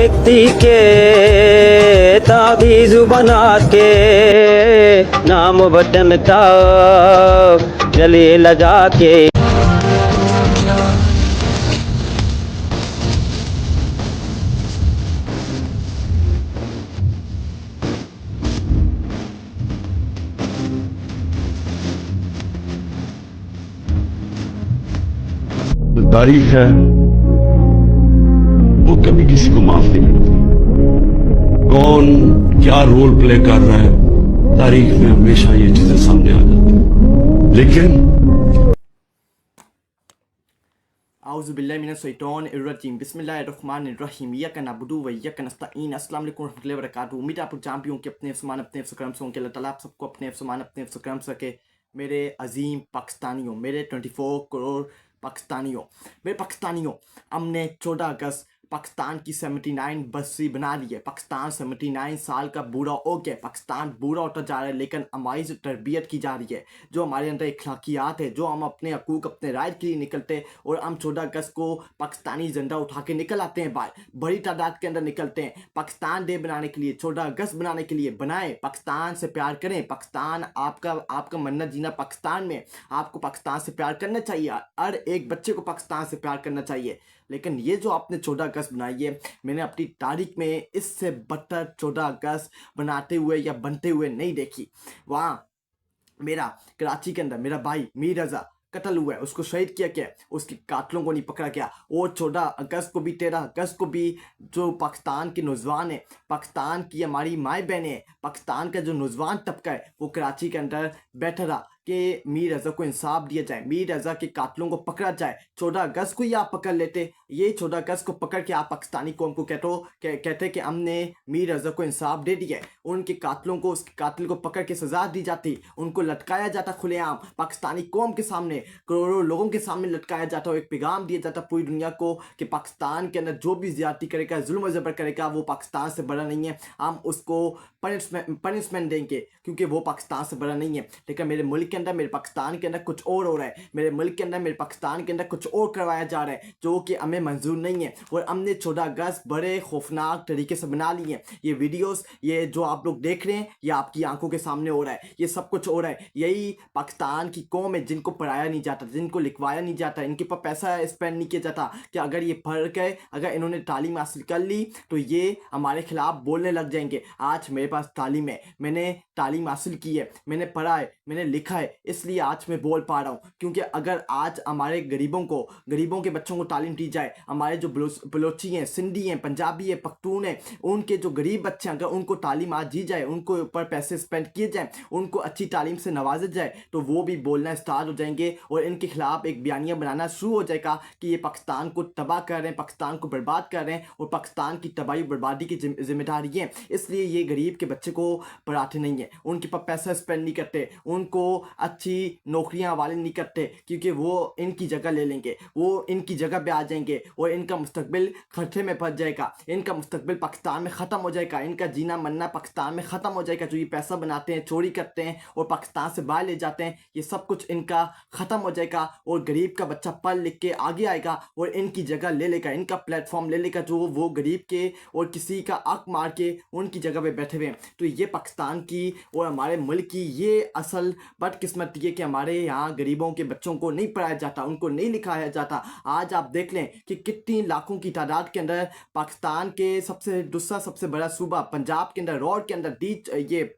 व्यक्ति के ताबीज बना के नाम वतन का गले लगा के। तारीख है वो कभी किसी को माफ नहीं करती। कौन क्या रोल प्ले कर रहा है, तारीख में हमेशा ये चीजें सामने आ जाती हैं। लेकिन आउज़ुबिल्लाहिमिनश्शैतानिर्रजीम बिस्मिल्लाहिर्रहमानिर्रहीम इय्याका नअबुदु व इय्याका नस्तईन। अस्सलाम वालेकुम रहमतुल्लाहि व बरकातुहू। उम्मीद है आप लोग जानते हो कि अपने समान अपने करम से होंगे। अल्लाह ताला आप सबको अपने समान अपने करम से रखे। मेरे अजीम पाकिस्तानियों, मेरे 24 करोड़ पाकिस्तानियों, मेरे पाकिस्तानियों, हमने 14 अगस्त पाकिस्तान की 79 बरसी बना ली है। पाकिस्तान 79 साल का बूढ़ा हो गया। पाकिस्तान बूढ़ा होता जा रहा है, लेकिन हमारी जो तरबियत की जा रही है, जो हमारे अंदर अखलाकियात है, जो हम अपने हकूक अपने राइट के लिए निकलते हैं और हम 14 अगस्त को पाकिस्तानी झंडा उठा के निकल आते हैं बाहर, बड़ी तादाद के अंदर निकलते हैं पाकिस्तान डे बनाने के लिए, 14 अगस्त बनाने के लिए। बनाए, पाकिस्तान से प्यार करें। पाकिस्तान आपका मन्नत जीना पाकिस्तान में। आपको पाकिस्तान से प्यार करना चाहिए। हर एक बच्चे को पाकिस्तान से प्यार करना चाहिए। लेकिन ये जो आपने 14 अगस्त बनाई है, मैंने अपनी तारीख में इससे बदतर 14 अगस्त बनाते हुए या बनते हुए नहीं देखी। वहाँ मेरा कराची के अंदर मेरा भाई मीर रजा कत्ल हुआ है, उसको शहीद किया गया, उसके कातलों को नहीं पकड़ा गया। और 14 अगस्त को भी 13 अगस्त को भी जो पाकिस्तान के नौजवान है, पाकिस्तान की हमारी माए बहनें हैं, पाकिस्तान का जो नौजवान तबका है, वो कराची के अंदर बैठा रहा कि मीर रजा को इंसाफ दिया जाए, मीर रजा के कातलों को पकड़ा जाए। 14 अगस्त को ही आप पकड़ लेते, ये 14 अगस्त को पकड़ के आप पाकिस्तानी कौम को कहते कि हमने मीर रजा को इंसाफ दे दिया है। उनके कातलों को, उसके कातिल को पकड़ के सजा दी जाती, उनको लटकाया जाता खुलेआम पाकिस्तानी कौम के सामने, करोड़ों लोगों के सामने लटकाया जाता और एक पैगाम दिया जाता पूरी दुनिया को कि पाकिस्तान के अंदर जो भी ज्यादती करेगा, जुल्म ज़बर करेगा, वो पाकिस्तान से बड़ा नहीं है। हम उसको पनिशमेंट देंगे क्योंकि वो पाकिस्तान से बड़ा नहीं है। लेकिन मेरे मुल्क के अंदर, मेरे पाकिस्तान के अंदर कुछ और हो रहा है। मेरे मुल्क के अंदर, मेरे पाकिस्तान के अंदर कुछ और करवाया जा रहा है जो कि हमें मंजूर नहीं है। और हमने 14 अगस्त बड़े खौफनाक तरीके से बना ली है। ये वीडियोस, ये जो आप लोग देख रहे हैं, ये आपकी आंखों के सामने हो रहा है। ये सब कुछ हो रहा है। यही पाकिस्तान की कौम है जिनको पढ़ाया नहीं जाता, जिनको लिखवाया नहीं जाता, इनके पास पैसा स्पेंड नहीं किया जाता कि अगर ये पढ़ के, अगर इन्होंने तालीम हासिल कर ली तो ये हमारे खिलाफ बोलने लग जाएंगे। आज मेरे पास तालीम है, मैंने तालीम हासिल की है, मैंने पढ़ा है, मैंने लिखा है, इसलिए आज मैं बोल पा रहा हूँ। क्योंकि अगर आज हमारे गरीबों के बच्चों को तालीम दी जाए, हमारे जो बलोची हैं, सिंधी हैं, पंजाबी है, पख्तून है, उनके जो गरीब बच्चे हैं, अगर उनको तालीम आज दी जाए, उनको ऊपर पैसे स्पेंड किए जाए, उनको अच्छी तालीम से नवाजा जाए, तो वो भी बोलना स्टार्ट हो जाएंगे और इनके खिलाफ एक बयानिया बनाना शुरू हो जाएगा कि ये पाकिस्तान को तबाह कर रहे हैं, पाकिस्तान को बर्बाद कर रहे हैं और पाकिस्तान की तबाही बर्बादी की जिम्मेदारी है। इसलिए ये गरीब के बच्चे को पढ़ाते नहीं है, उनके पास पैसा स्पेंड नहीं करते, उनको अच्छी नौकरियां वाले नहीं करते, क्योंकि वो इनकी जगह ले लेंगे, वो इनकी जगह पे आ जाएंगे और इनका मुस्तकबिल खतरे में फंस जाएगा, इनका मुस्तकबिल पाकिस्तान में ख़त्म हो जाएगा, इनका जीना मरना पाकिस्तान में ख़त्म हो जाएगा। जो ये पैसा बनाते हैं, चोरी करते हैं और पाकिस्तान से बाहर ले जाते हैं, ये सब कुछ इनका ख़त्म हो जाएगा और गरीब का बच्चा पढ़ लिख के आगे आएगा और इनकी जगह ले लेगा, इनका प्लेटफॉर्म ले लेगा जो वो गरीब के और किसी का आँख मार के उनकी जगह पे बैठे हुए हैं। तो ये पाकिस्तान की और हमारे मुल्क की ये असल बदकिस्मती है कि हमारे यहाँ गरीबों के बच्चों को नहीं पढ़ाया जाता, उनको नहीं लिखाया जाता। आज आप देख लें कि कितनी लाखों की तादाद के अंदर पाकिस्तान के दूसरा सबसे बड़ा सूबा पंजाब के अंदर, रोड के अंदर ये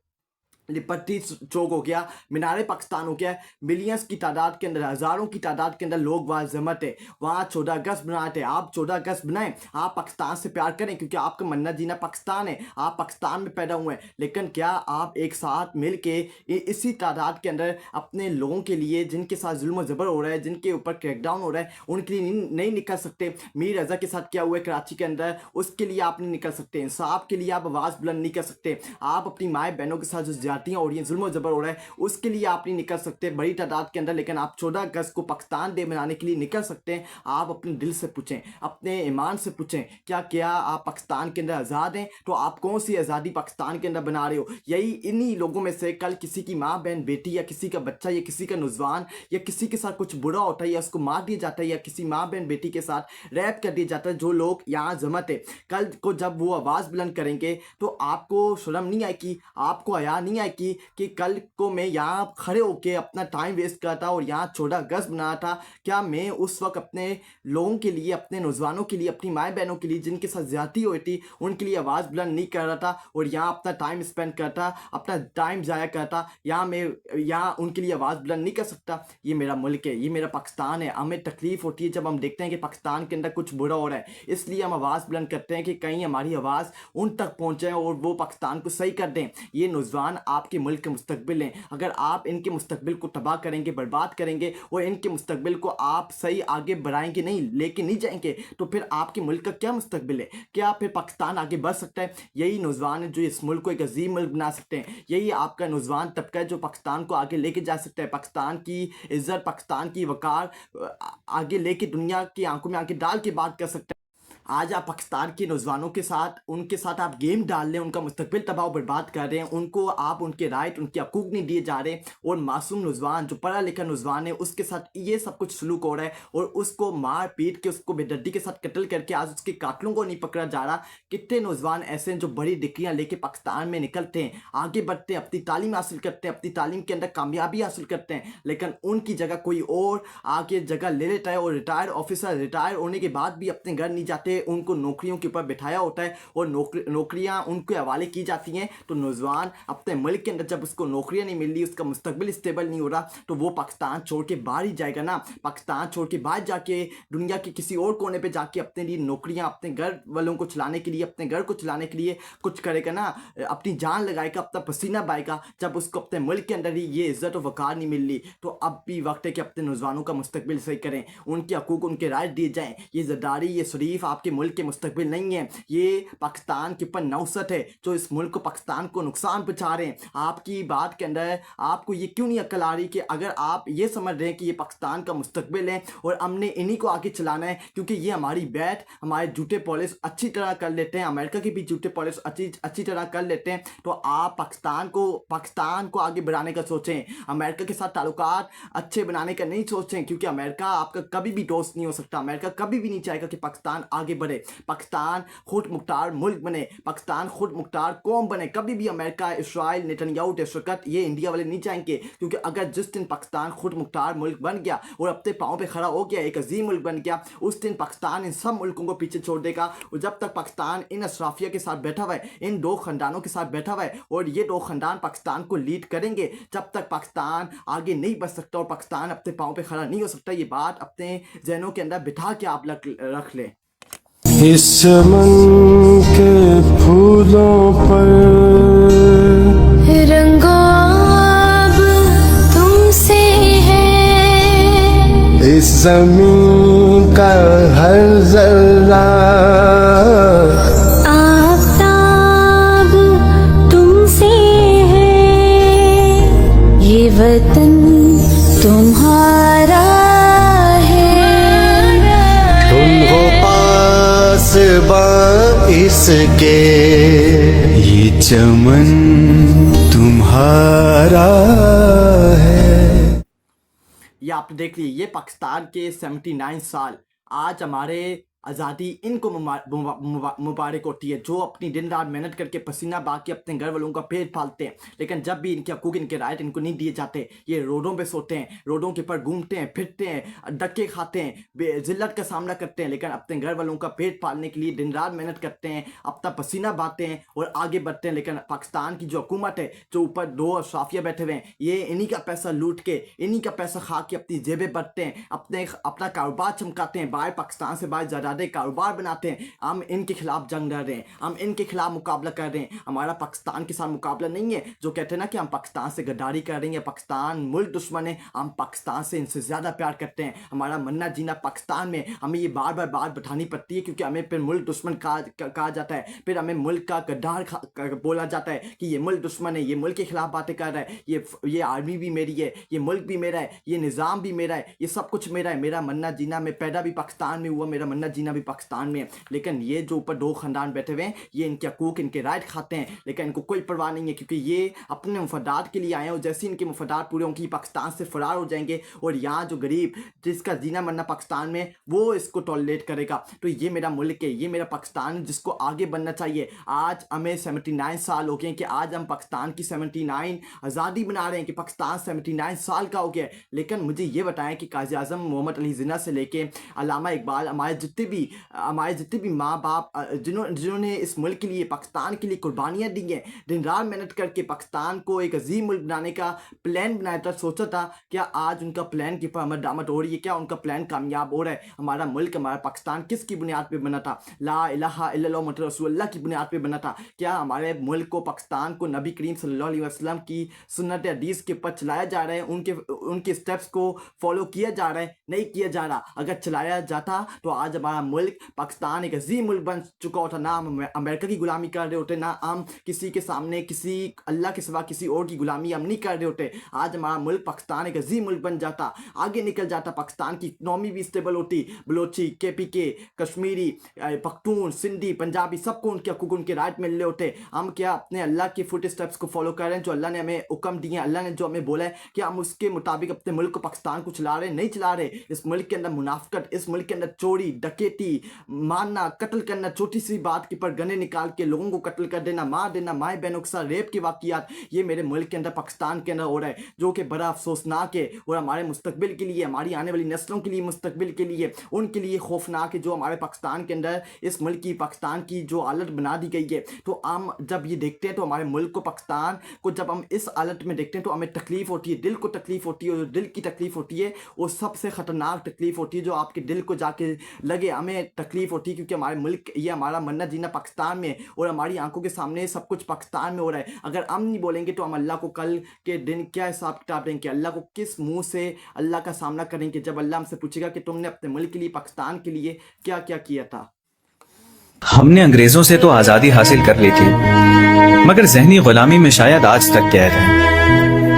लिबर्टी चौक हो गया, मीनारे पाकिस्तान हो गया, मिलियंस की तादाद के अंदर, हज़ारों की तादाद के अंदर लोग वहाँ जमत है, वहाँ 14 अगस्त बनाते हैं। आप 14 अगस्त बनाएं, आप पाकिस्तान से प्यार करें क्योंकि आपका मन्नत जीना पाकिस्तान है, आप पाकिस्तान में पैदा हुए हैं। लेकिन क्या आप एक साथ मिल के इसी तादाद के अंदर अपने लोगों के लिए, जिनके साथ जुल्म ज़बर हो रहा है, जिनके ऊपर क्रैकडाउन हो रहा है, उनके लिए नहीं निकल सकते? मीर रज़ा के साथ क्या हुआ है कराची के अंदर, उसके लिए आप नहीं निकल सकते। इंसाफ के लिए आप आवाज़ बुलंद नहीं कर सकते। आप अपनी माए बहनों के साथ जो ज़्यादतियाँ हो रही हैं, जुल्म ज़बर हो रहा है, उसके लिए आप नहीं निकल सकते बड़ी तादाद के अंदर, लेकिन आप 14 अगस्त को पाकिस्तान डे मनाने के लिए निकल सकते हैं। आप अपने दिल से पूछें, अपने ईमान से पूछें, क्या आप पाकिस्तान के अंदर आज़ाद हैं? तो आप कौन सी आज़ादी पाकिस्तान के अंदर बना रहे हो? यही इन्हीं लोगों में से कल किसी की माँ बहन बेटी या किसी का बच्चा या किसी का नौजवान या किसी के साथ कुछ बुरा होता है या उसको मार दिया जाता है या किसी माँ बहन बेटी के साथ रैप कर दिया जाता है, जो लोग यहाँ जमत है, कल को जब वो आवाज़ बुलंद करेंगे तो आपको शर्म नहीं आएगी, आपको हया नहीं आएगी कि कल को मैं यहाँ खड़े होके अपना टाइम वेस्ट कर था और यहाँ 14 अगस्त बनाया था? क्या मैं उस वक्त अपने लोगों के लिए, अपने नौजवानों के लिए, अपनी माएँ बहनों के लिए जिनके साथ ज्यादती हुई थी, उनके लिए आवाज़ बुलंद नहीं कर रहा था और यहाँ अपना टाइम स्पेंड करता, अपना टाइम ज़ाया करता? यहाँ मैं यहाँ उनके लिए आवाज़ बुलंद नहीं कर सकता? ये मेरा मुल्क है, ये मेरा पाकिस्तान है। हमें तकलीफ़ होती है जब हम देखते हैं कि पाकिस्तान के अंदर कुछ बुरा हो रहा है, इसलिए हम आवाज़ बुलंद करते हैं कि कहीं हमारी आवाज़ उन तक पहुँचे और वो पाकिस्तान को सही कर दें। ये नौजवान आपके मुल्क के मुस्तकबिल हैं, अगर आप इनके मुस्तकबिल को तबाह करेंगे, बर्बाद करेंगे और इनके मुस्तकबिल को आप सही आगे बढ़ाएंगे नहीं, लेके नहीं जाएंगे, तो फिर आपके मुल्क का क्या मुस्तकबिल है? क्या फिर पाकिस्तान आगे बढ़ सकता है? यही नौजवान है जो इस मुल्क को एक अजीम मुल्क बना सकते हैं। यही आपका नौजवान तबका है जो पाकिस्तान को आगे लेके जा सकता है, पाकिस्तान की इज्जत, पाकिस्तान की वकार आगे लेके दुनिया की आंखों में आके डाल के बात कर सकता है। आज आप पाकिस्तान के नौजवानों के साथ, उनके साथ आप गेम डाल रहे हैं, उनका मुस्तकबिल तबाह बर्बाद कर रहे हैं, उनको आप उनके राइट, उनके हकूक नहीं दिए जा रहे, और मासूम नौजवान जो पढ़ा लिखा नौजवान है उसके साथ ये सब कुछ सलूक हो रहा है और उसको मार पीट के, उसको बेदर्दी के साथ कत्ल करके आज उसके कातलों को नहीं पकड़ा जा रहा। कितने नौजवान ऐसे हैं जो बड़ी डिग्रियाँ लेके पाकिस्तान में निकलते हैं, आगे बढ़ते हैं, अपनी तालीम हासिल करते हैं, अपनी तालीम के अंदर कामयाबी हासिल करते हैं, लेकिन उनकी जगह कोई और आके जगह ले लेता है और रिटायर्ड ऑफिसर रिटायर होने के बाद भी अपने घर नहीं जाते, उनको नौकरियों के ऊपर बिठाया होता है और नौकरियां उनके हवाले की जाती हैं। तो नौजवान अपने मुल्क के अंदर जब उसको नौकरियां नहीं मिल रही, उसका मुस्तकबिल स्टेबल नहीं हो रहा, तो वो पाकिस्तान छोड़ के बाहर ही जाएगा ना। पाकिस्तान छोड़ के बाहर जाके दुनिया के किसी और कोने पे जाके अपने लिए नौकरियां, अपने घर वालों को चलाने के लिए, अपने घर को चलाने के लिए कुछ करेगा ना, अपनी जान लगाएगा, अपना पसीना बहाएगा। जब उसको अपने मुल्क के अंदर ही ये इज्जत और वकार नहीं मिल रही, तो अब भी वक्त है कि अपने नौजवानों का मुस्तकबिल सही करें, उनके हकूक, उनके राइट दिए जाएं। ये ज़रदारी, ये शरीफ आपके मुल्क के मुस्तकबिल नहीं है, ये पाकिस्तान के ऊपर नौसत है जो इस मुल्क को, पाकिस्तान को नुकसान पहुंचा रहे हैं। आपकी बात के अंदर आपको ये क्यों नहीं अक्ल आ रही कि अगर आप ये समझ रहे हैं कि ये पाकिस्तान का मुस्तकबिल है और हमने इन्हीं को आगे चलाना है, क्योंकि ये हमारी बैट, हमारे जूते पॉलिश अच्छी तरह कर लेते हैं, अमेरिका की भी जूते पॉलिश अच्छी तरह कर लेते हैं, तो आप पाकिस्तान को आगे बढ़ाने का सोचें, अमेरिका के साथ ताल्लुकात अच्छे बनाने का नहीं सोचें, क्योंकि अमेरिका आपका कभी भी दोस्त नहीं हो सकता। अमेरिका कभी भी नहीं चाहेगा कि पाकिस्तान आगे बढ़े, पाकिस्तान खुद मुख्तार मुल्क बने, पाकिस्तान खुद मुख्तार कौम बने। कभी भी अमेरिका, इस्राइल, नेतन्याहू, दहशतगर्द, ये इंडिया वाले नहीं चाहेंगे, क्योंकि अगर जिस दिन पाकिस्तान खुद मुख्तार मुल्क बन गया और अपने पाँव पे खड़ा हो गया, एक अजीम मुल्क बन गया, उस दिन पाकिस्तान इन सब मुल्कों को पीछे छोड़ देगा। और जब तक पाकिस्तान इन अशराफिया के साथ बैठा हुआ है, इन दो खानदानों के साथ बैठा हुआ है और ये दो खानदान पाकिस्तान को लीड करेंगे, जब तक पाकिस्तान आगे नहीं बढ़ सकता और पाकिस्तान अपने पाँव पे खड़ा नहीं हो सकता। ये बात अपने जहनों के अंदर बिठा के आप रख लें। इस चमन के फूलों पर रंगो अब तुमसे है, इस ज़मीन का हर जर्रा आफताब तुमसे है, ये वतन तुम्हारा इसके, ये चमन तुम्हारा है। ये आप देख लीजिए, ये पाकिस्तान के 79 साल आज हमारे आज़ादी इनको मुबारक होती है, जो अपनी दिन रात मेहनत करके पसीना बहा के अपने घर वालों का पेट पालते हैं, लेकिन जब भी इनके हकूक, इनके राइट इनको नहीं दिए जाते, ये रोडों पे सोते हैं, रोडों के ऊपर घूमते हैं, फिरते हैं, धक्के खाते हैं, जिल्लत का सामना करते हैं, लेकिन अपने घर वालों का पेट पालने के लिए दिन रात मेहनत करते हैं, अपना पसीना बहाते हैं और आगे बढ़ते हैं। लेकिन पाकिस्तान की जो हुकूमत है, जो ऊपर दो अशराफिया बैठे हुए हैं, ये इन्हीं का पैसा लूट के, इन्हीं का पैसा खा के अपनी जेबें बढ़ते हैं, अपना कारोबार चमकाते हैं, बाहर पाकिस्तान से बाहर ज़्यादा ज़्यादा कारोबार बनाते हैं, हम इनके खिलाफ जंग लड़ रहे हैं, हम इनके खिलाफ मुकाबला कर रहे हैं। हमारा पाकिस्तान के साथ मुकाबला नहीं है जो कहते हैं ना कि हम पाकिस्तान से गद्दारी कर रहे हैं, पाकिस्तान मुल्क दुश्मन है। हम पाकिस्तान से इनसे ज़्यादा प्यार करते हैं। हमारा मरना जीना पाकिस्तान में, हमें ये बार बार बात बतानी पड़ती है क्योंकि हमें फिर मुल्क दुश्मन कहा जाता है, फिर हमें मुल्क का गद्दार बोला जाता है कि ये मुल्क दुश्मन है, ये मुल्क के खिलाफ बातें कर रहा है, ये आर्मी भी मेरी है, ये मुल्क भी मेरा है, ये निज़ाम भी मेरा है, ये सब कुछ मेरा है। मेरा मरना जीना, मैं पैदा भी पाकिस्तान में हुआ, मेरा मरना जीना भी पाकिस्तान में है। लेकिन ये जो ऊपर दो खानदान बैठे हुए हैं, ये इनके हकूक इनके राइट खाते हैं, लेकिन इनको कोई परवाह नहीं है क्योंकि ये अपने मुफादात के लिए आए हैं और जैसे इनके मुफादात पूरे होंगे पाकिस्तान से फरार हो जाएंगे और यहाँ जो गरीब जिसका जीना मरना पाकिस्तान में वो इसको टॉलरेट करेगा। तो ये मेरा मुल्क है, ये मेरा पाकिस्तान जिसको आगे बढ़ना चाहिए। आज हमें 79 साल हो गए कि आज हम पाकिस्तान की 79 आज़ादी बना रहे हैं कि पाकिस्तान 79 साल का हो गया। लेकिन मुझे ये बताएं कि काज़ी आज़म मोहम्मद अली जिन्ना से लेके अल्लामा इकबाल, हमारे जितने भी माँ बाप जिन्होंने इस मुल्क के लिए पाकिस्तान के लिए कुर्बानियाँ दी हैं, दिन रात मेहनत करके पाकिस्तान को एक अजीम मुल्क बनाने का प्लान बनाया था, सोचा था, क्या आज उनका प्लान की पर दामद हो रही है? क्या उनका प्लान कामयाब हो रहा है? हमारा मुल्क, हमारा पाकिस्तान किसकी बुनियाद पे बना था? ला इलाहा इल्लल्लाह मुहम्मद रसूलुल्लाह की बुनियाद पे बना था। क्या हमारे मुल्क को, पाकिस्तान को नबी करीम सल्लल्लाहु अलैहि वसल्लम की सुन्नत हदीस के ऊपर चलाया जा रहा है? उनके स्टेप्स को फॉलो किया जा रहा है? नहीं किया जा रहा। अगर चलाया जाता तो आज हमारा मुल्क पाकिस्तान एक अजीम मुल्क बन चुका होता। ना हम अमेरिका की गुलामी कर रहे होते, ना हम किसी के सामने किसी अल्लाह के सिवा किसी और की गुलामी हम नहीं कर रहे होते। आज हमारा मुल्क पाकिस्तान एक अजीम मुल्क बन जाता, आगे निकल जाता, पाकिस्तान की इकनॉमी भी स्टेबल होती। बलोची, KPK, कश्मीरी, पख्तून, सिंधी, पंजाबी, सबको उनके हकूक उनके राइट मिल रहे होते। हम क्या अपने अल्लाह के फुट स्टेप्स को फॉलो कर रहे हैं? जो अल्लाह ने हमें हुक्म दिए, अल्लाह ने जो हमें बोला है कि हम उसके मुताबिक अपने मुल्क को, पाकिस्तान को चला रहे हैं? नहीं चला रहे। इस मुल्क के अंदर मुनाफकत, इस मुल्क के अंदर चोरी, डकैती, मारना, कत्ल करना, छोटी सी बात के पर गने निकाल के लोगों को कत्ल कर देना, मार देना, माए बहनों के साथ रेप के वाकयात, ये मेरे मुल्क के अंदर, पाकिस्तान के अंदर हो रहा है, जो कि बड़ा अफसोसनाक है और हमारे मुस्तकबिल के लिए, हमारी आने वाली नस्लों के लिए, मुस्तकबिल के लिए, उनके लिए खौफनाक है। जो हमारे पाकिस्तान के अंदर इस मुल्क की, पाकिस्तान की जो हालत बना दी गई है, तो हम जब ये देखते हैं तो हमारे मुल्क को, पाकिस्तान को जब हम इस हालत में देखते हैं तो हमें तकलीफ होती है, दिल को तकलीफ होती है। और दिल की तकलीफ होती है वो सबसे ख़तरनाक तकलीफ होती है जो आपके दिल को जाके लगे, हमें तकलीफ होती है क्योंकि हमारे मुल्क, ये हमारा मरना जीना पाकिस्तान में और हमारी आंखों के सामने सब कुछ पाकिस्तान में हो रहा है। अगर हम नहीं बोलेंगे तो हम अल्लाह को कल के दिन क्या हिसाब किताब देंगे? अल्लाह को किस मुंह से अल्लाह का सामना करेंगे जब अल्लाह हमसे पूछेगा कि तुमने अपने मुल्क के लिए, पाकिस्तान के लिए क्या क्या किया था? हमने अंग्रेजों से तो आजादी हासिल कर ली थी, मगर जहनी गुलामी में शायद आज तक कैद हैं।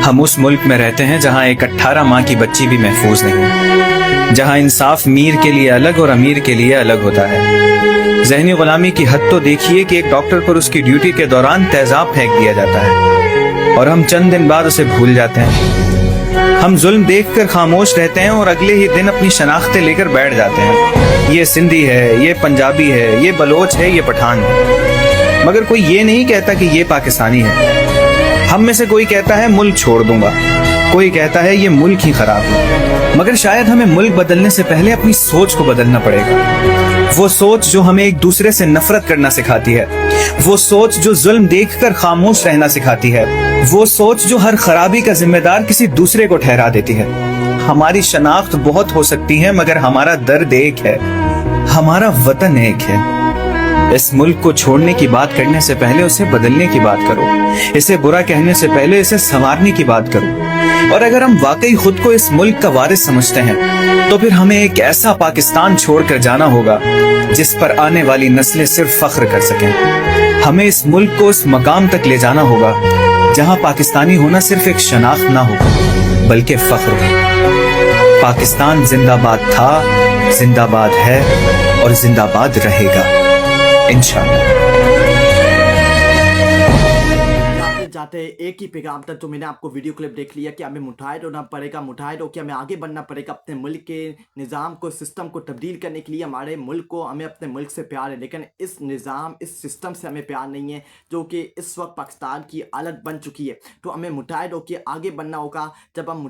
हम उस मुल्क में रहते हैं जहां एक 18 माह की बच्ची भी महफूज नहीं, जहां इंसाफ मीर के लिए अलग और अमीर के लिए अलग होता है। जहनी गुलामी की हद तो देखिए कि एक डॉक्टर पर उसकी ड्यूटी के दौरान तेजाब फेंक दिया जाता है और हम चंद दिन बाद उसे भूल जाते हैं। हम जुल्म देखकर खामोश रहते हैं और अगले ही दिन अपनी शनाख्तें लेकर बैठ जाते हैं। ये सिंधी है, ये पंजाबी है, ये बलोच है, ये पठान है, मगर कोई ये नहीं कहता कि ये पाकिस्तानी है। हम में से कोई कहता है मुल्क छोड़ दूंगा, कोई कहता है ये मुल्क ही खराब है। मगर शायद हमें मुल्क बदलने से पहले अपनी सोच को बदलना पड़ेगा। वो सोच जो हमें एक दूसरे से नफरत करना सिखाती है, वो सोच जो जुल्म देखकर खामोश रहना सिखाती है, वो सोच जो हर खराबी का जिम्मेदार किसी दूसरे को ठहरा देती है। हमारी शनाख्त बहुत हो सकती है मगर हमारा दर्द एक है, हमारा वतन एक है। इस मुल्क को छोड़ने की बात करने से पहले उसे बदलने की बात करो, इसे बुरा कहने से पहले इसे संवारने की बात करो। और अगर हम वाकई खुद को इस मुल्क का वारिस समझते हैं तो फिर हमें एक ऐसा पाकिस्तान छोड़कर जाना होगा जिस पर आने वाली नस्लें सिर्फ फख्र कर सकें। हमें इस मुल्क को उस मकाम तक ले जाना होगा जहां पाकिस्तानी होना सिर्फ एक शनाख्त ना हो बल्कि फख्र हो। पाकिस्तान जिंदाबाद था, जिंदाबाद है और जिंदाबाद रहेगा इंशाअल्लाह। जाते एक ही पैगाम था जो मैंने आपको वीडियो क्लिप देख लिया कि हमें मुतहिद होना पड़ेगा, मुतहिद होकर हमें आगे बढ़ना पड़ेगा। अपने मुल्क के निज़ाम को, सिस्टम को तब्दील करने के लिए हमारे मुल्क को, हमें अपने मुल्क से प्यार है, लेकिन इस निज़ाम, इस सिस्टम से हमें प्यार नहीं है जो कि इस वक्त पाकिस्तान की हालत बन चुकी है। तो हमें मुतहिद होकर आगे बढ़ना होगा। जब हम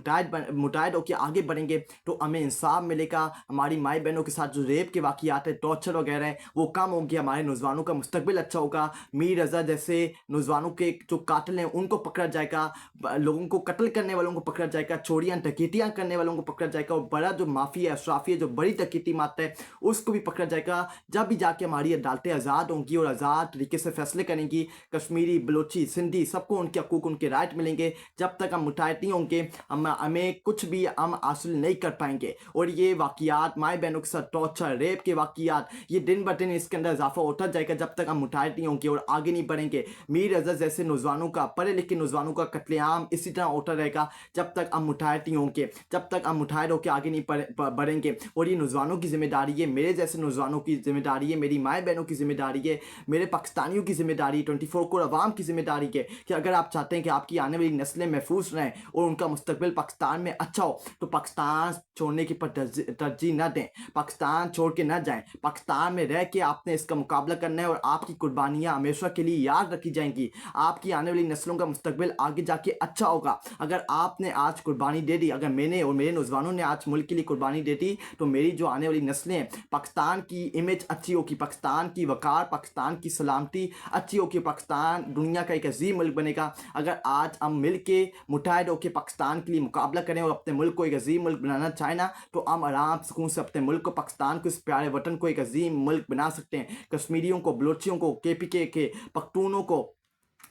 मुतहिद होकर आगे बढ़ेंगे तो हमें इंसाफ मिलेगा। हमारी माई बहनों के साथ जो रेप के वाक़यात है, टॉर्चर वगैरह है, वो कम होंगे। हमारे नौजवानों का मुस्तकबिल अच्छा होगा। मीर रज़ा जैसे नौजवानों के जो कातिल हैं उनको पकड़ा जाएगा, लोगों को कत्ल करने वालों को पकड़ा जाएगा, चोरियां डकैतियां करने वालों को पकड़ा जाएगा, और बड़ा जो माफिया अशराफी है जो बड़ी डकैती मारता है उसको भी पकड़ा जाएगा। जब भी जाके हमारी अदालतें आज़ाद होंगी और आज़ाद तरीके से फैसले करेंगी, कश्मीरी, बलोची, सिंधी सबको उनके हकूक, उनके राइट मिलेंगे। जब तक हम मुतहद नहीं होंगे हमें कुछ भी हम हासिल नहीं कर पाएंगे। और ये वाक़ियात, माई बहनों के साथ टॉर्चर, रेप के वाक़ियात, ये दिन ब दिन इसके अंदर इजाफा होता जाएगा जब तक हम मुतहद नहीं होंगे और आगे नहीं बढ़ेंगे। मीर अज़र जैसे नौजवानों का, पढ़े लिखे नौजवानों का कत्लेआम इसी तरह होता रहेगा जब तक हम मुतहद नहीं होंगे, जब तक हम मुतहद होकर आगे नहीं बढ़ेंगे। और ये नौजवानों की जिम्मेदारी है, मेरे जैसे नौजवानों की जिम्मेदारी है, मेरी माए बहनों की जिम्मेदारी है, मेरे पाकिस्तानियों की जिम्मेदारी, 24 करोड़ अवाम की जिम्मेदारी है कि अगर आप चाहते हैं कि आपकी आने वाली नस्लें महफूज रहें और उनका मुस्तकबिल पाकिस्तान में अच्छा हो, तो पाकिस्तान छोड़ने की पर तरजीह न दें, पाकिस्तान छोड़ के न जाएं। पाकिस्तान में रह के आपने इसका मुकाबला करना है और आपकी कुर्बानियाँ हमेशा के लिए याद रखी जाएंगी। आपकी आने वाली नस्लों का मुस्तकबिल आगे जाके अच्छा होगा। अगर आपने आज कुर्बानी दे दी, अगर मैंने और मेरे नौजवानों ने आज मुल्क के लिए कुर्बानी दे दी, तो मेरी जो आने वाली नस्लें हैं, पाकिस्तान की इमेज अच्छी होगी, पाकिस्तान की वकार, पाकिस्तान की सलामती अच्छी होगी, पाकिस्तान दुनिया का एक अजीम मुल्क बनेगा। अगर आज हम मिल के मुतहद होकर पाकिस्तान के लिए मुकाबला करें और अपने मुल्क को एक अजीम मुल्क बनाना चाहें ना, तो हम आराम सुकून से अपने मुल्क को, पाकिस्तान को, इस प्यारे वतन को एक अजीम मुल्क बना सकते हैं। कश्मीरियों को, बलोचियों को, KPK के पख्तूनों को,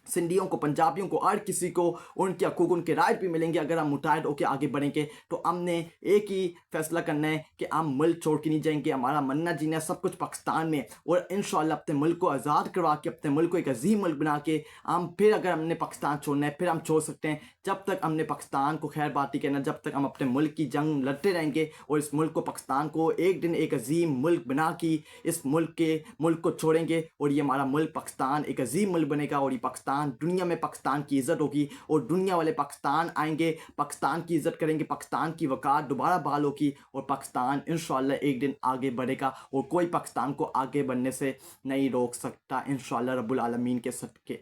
सिंधियों को, पंजाबियों को, हर किसी को उनके हकूक, उनके राइट भी मिलेंगे अगर हम मुतहद होकर आगे बढ़ेंगे। तो हमने एक ही फैसला करना है कि हम मुल्क छोड़ के नहीं जाएंगे। हमारा मरना जीना सब कुछ पाकिस्तान में, और इंशाअल्लाह अपने मुल्क को आज़ाद करवा के, अपने मुल्क को एक अजीम मुल्क बना के हम फिर, अगर हमने पाकिस्तान छोड़ना है फिर हम छोड़ सकते हैं। जब तक हमने पाकिस्तान को खैर बात नहीं करना, जब तक हम अपने मुल्क की जंग लड़ते रहेंगे और इस मुल्क को, पाकिस्तान को एक दिन एक अजीम मुल्क बना के इस मुल्क को छोड़ेंगे और ये हमारा मुल्क पाकिस्तान एक अजीम मुल्क बनेगा। और ये पाकिस्तान, दुनिया में पाकिस्तान की इज्जत होगी और दुनिया वाले पाकिस्तान आएंगे, पाकिस्तान की इज्जत करेंगे, पाकिस्तान की वकार दोबारा बहाल होगी और पाकिस्तान इंशाअल्लाह एक दिन आगे बढ़ेगा और कोई पाकिस्तान को आगे बढ़ने से नहीं रोक सकता इंशाअल्लाह रब्बुल आलमीन के सदके।